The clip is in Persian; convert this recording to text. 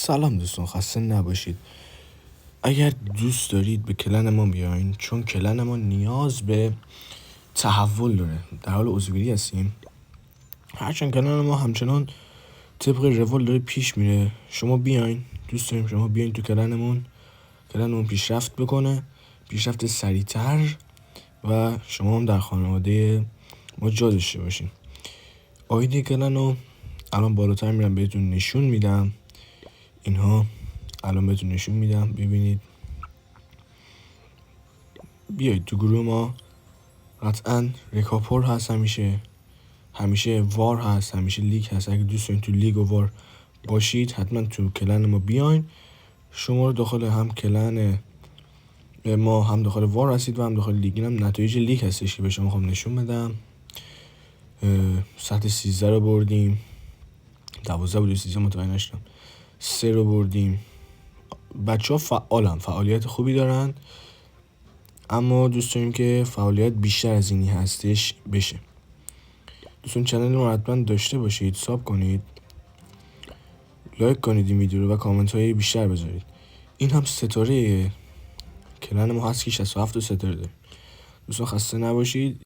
سلام دوستان، خسته نباشید. اگر دوست دارید به کلن ما بیاین، چون کلن ما نیاز به تحول داره، در حال عضوگیری هستیم. هرچند کلن ما همچنان طبق روال داره پیش میره. شما بیاین، دوست داریم شما بیاین تو کلنمون پیشرفت بکنه، پیشرفت سریعتر و شما هم در خانواده ما جا داشته باشین. آیدی کلن رو الان بالاتر میرم بهتون نشون میدم. اینها الان بهتون نشون میدم، ببینید. بیایید تو گروه ما. قطعا رکاپور هست، همیشه وار هست، همیشه لیگ هست. اگه دوست دارین تو لیگ و وار باشید، حتما تو کلن ما بیاین. شما رو داخل هم کلن ما هم داخل وار هستید و هم داخل لیگ. اینم نتایج لیگ هستش که به شما خواهم نشون بدم. سطح 13 رو بردیم، 12 بود 13 متوجه نشدم. 3 رو بردیم. بچه ها فعالیت خوبی دارن، اما دوست داریم که فعالیت بیشتر از اینی هستش بشه. دوستان چنل رو حتما داشته باشید، ساب کنید، لایک کنید این ویدیو رو و کامنت های بیشتر بذارید. این هم ستاره کلن ما هست که 67 ستاره داره. دوستان خسته نباشید.